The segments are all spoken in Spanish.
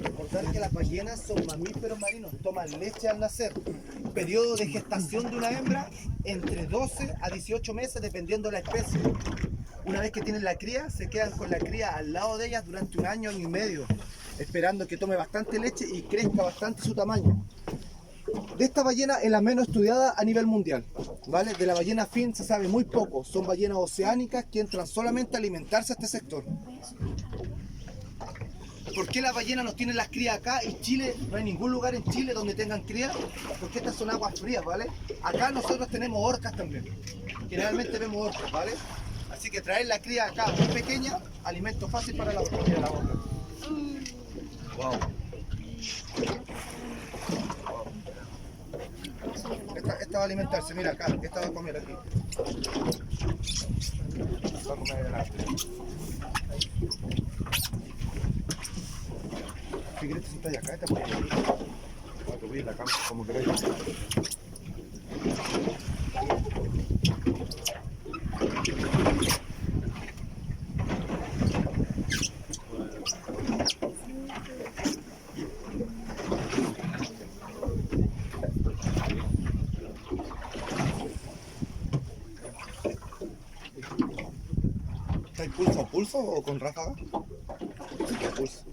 Recordar que las ballenas son mamíferos marinos, toman leche al nacer. Periodo de gestación de una hembra entre 12 a 18 meses dependiendo de la especie. Una vez que tienen la cría, se quedan con la cría al lado de ellas durante un año y medio, esperando que tome bastante leche y crezca bastante su tamaño. De esta ballena es la menos estudiada a nivel mundial, ¿vale? De la ballena fin se sabe muy poco, son ballenas oceánicas que entran solamente a alimentarse a este sector. ¿Por qué las ballenas no tienen las crías acá? En Chile no hay ningún lugar en Chile donde tengan crías, porque estas son aguas frías, ¿vale? Acá nosotros tenemos orcas también, generalmente vemos orcas, ¿vale? Así que traer la cría acá muy pequeña, alimento fácil para la orca. Wow. Esta va a alimentarse, mira acá, esta va a comer aquí. Va a comer adelante. Si quieres te sientas acá, esta puede ir. Va a subir la cama, como queráis. ¿Estáis pulso a pulso o con ráfaga? A pulso.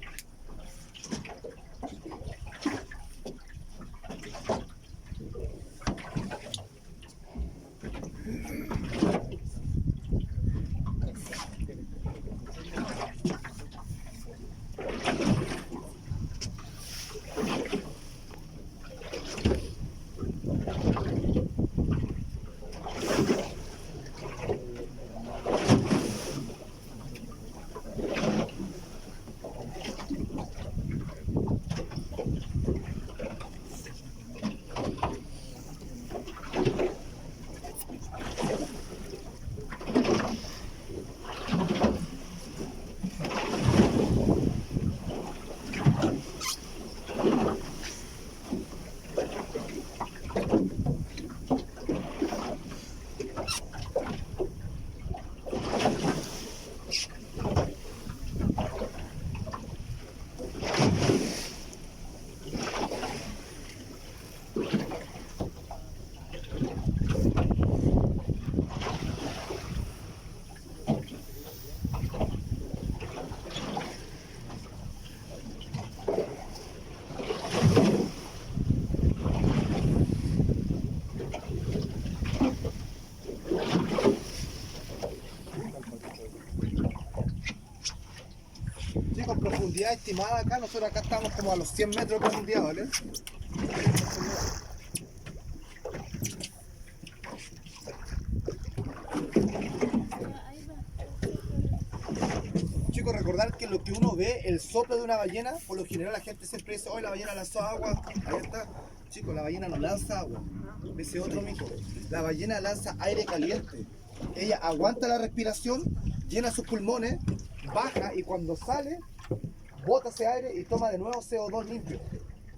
Con profundidad estimada acá, nosotros acá estamos como a los 100 metros de profundidad, ¿vale? Chicos, recordar que lo que uno ve, el soplo de una ballena, por lo general la gente siempre dice, oh, la ballena lanzó agua, ahí está. Chicos, la ballena no lanza agua, ese otro mito. La ballena lanza aire caliente. Ella aguanta la respiración, llena sus pulmones, baja y cuando sale, bota ese aire y toma de nuevo CO2 limpio,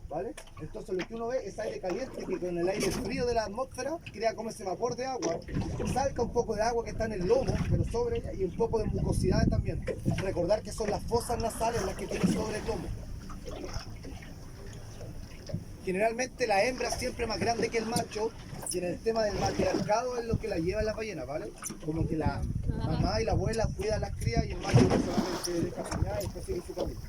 ¿vale? Entonces lo que uno ve es aire caliente que con el aire frío de la atmósfera crea como ese vapor de agua, salta un poco de agua que está en el lomo, pero sobre ella, y un poco de mucosidad también. Recordar que son las fosas nasales las que tienen sobre el lomo. Generalmente la hembra siempre es más grande que el macho, y en el tema del matriarcado es lo que la lleva en las ballenas, ¿vale? Como que la mamá y la abuela cuidan las crías y el macho solamente deja soñar y después sigue su camino.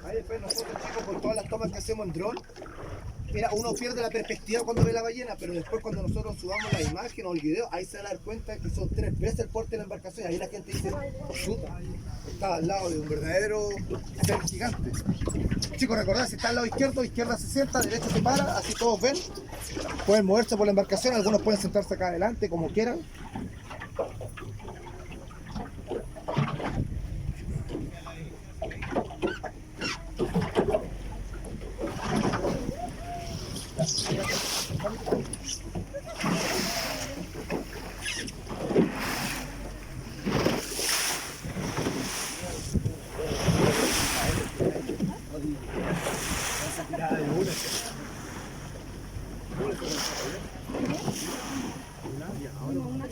Ahí después nosotros, chicos, con todas las tomas que hacemos en dron, mira, uno pierde la perspectiva cuando ve la ballena, pero después cuando nosotros subamos la imagen o el video, ahí se va a dar cuenta que son 3 veces el porte de la embarcación. Ahí la gente dice, chuta, está al lado de un verdadero ser gigante. Chicos, recordad, si está al lado izquierdo, izquierda se sienta, derecha se para, así todos ven. Pueden moverse por la embarcación, algunos pueden sentarse acá adelante, como quieran.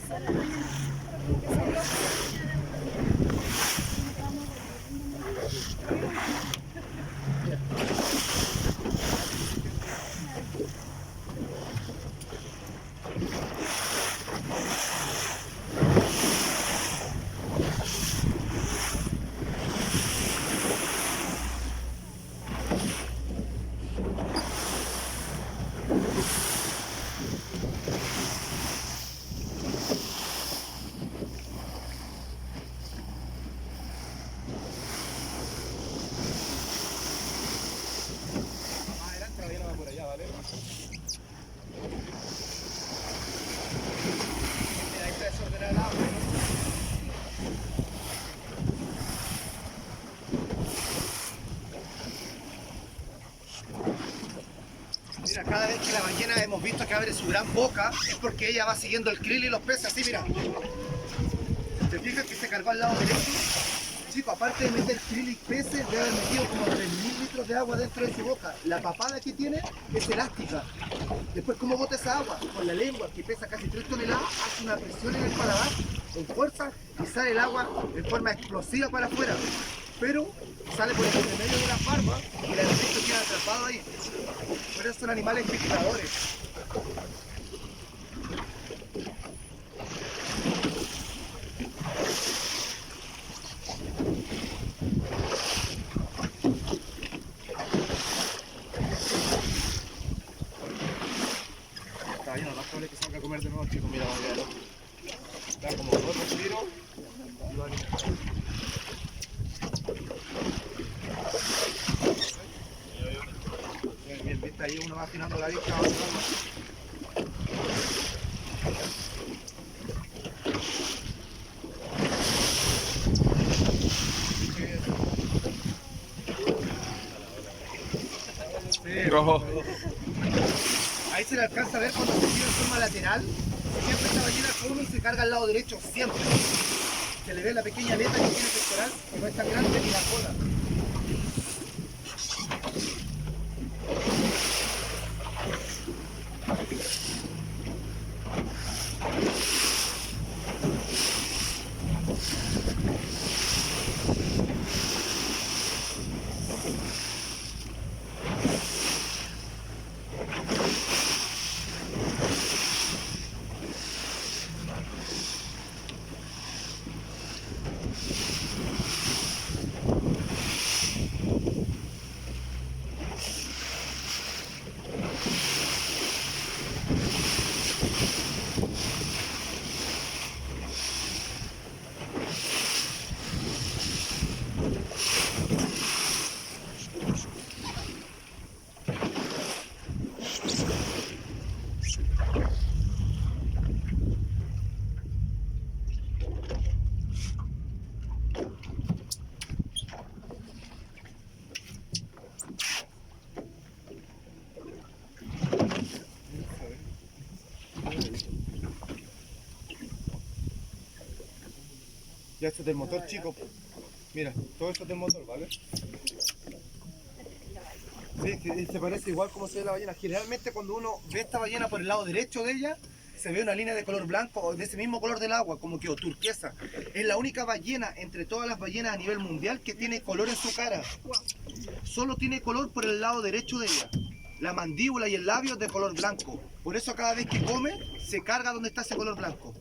Más adelante la ballena va por allá, ¿vale? Mira, ahí está desordenada el agua, ¿no? Mira, cada vez que la ballena hemos visto que abre su gran boca es porque ella va siguiendo el krill y los peces así, mira. ¿Te fijas que se cargó al lado derecho? Chicos, aparte de meter krill y peces, debe haber metido como 3.000 litros de agua dentro de su boca. La papada que tiene es elástica. Después, ¿cómo bota esa agua? Con la lengua, que pesa casi 3 toneladas, hace una presión en el paladar, con fuerza, y sale el agua de forma explosiva para afuera. Pero sale por el medio de las barbas y el insecto queda atrapado ahí. Por eso son animales pescadores. Está bien, no es probable que salga a comer de nuevo, chicos. Mira, vamos a verlo. Está como dos respiros y va a bien, bien, viste, ahí uno va afinando la vista. Sí, Rojo. ahí se le alcanza a ver cuando se tira en forma lateral. Siempre esta ballena come y se carga al lado derecho, siempre. Se le ve la pequeña aleta que tiene pectoral, que no es tan grande, ni la cola. Ya esto es del motor, chicos. Mira, todo esto es del motor, ¿vale? Sí, que se parece igual como se ve la ballena. Generalmente cuando uno ve esta ballena por el lado derecho de ella, se ve una línea de color blanco o de ese mismo color del agua, como que o turquesa. Es la única ballena entre todas las ballenas a nivel mundial que tiene color en su cara. Solo tiene color por el lado derecho de ella. La mandíbula y el labio es de color blanco. Por eso cada vez que come, se carga donde está ese color blanco.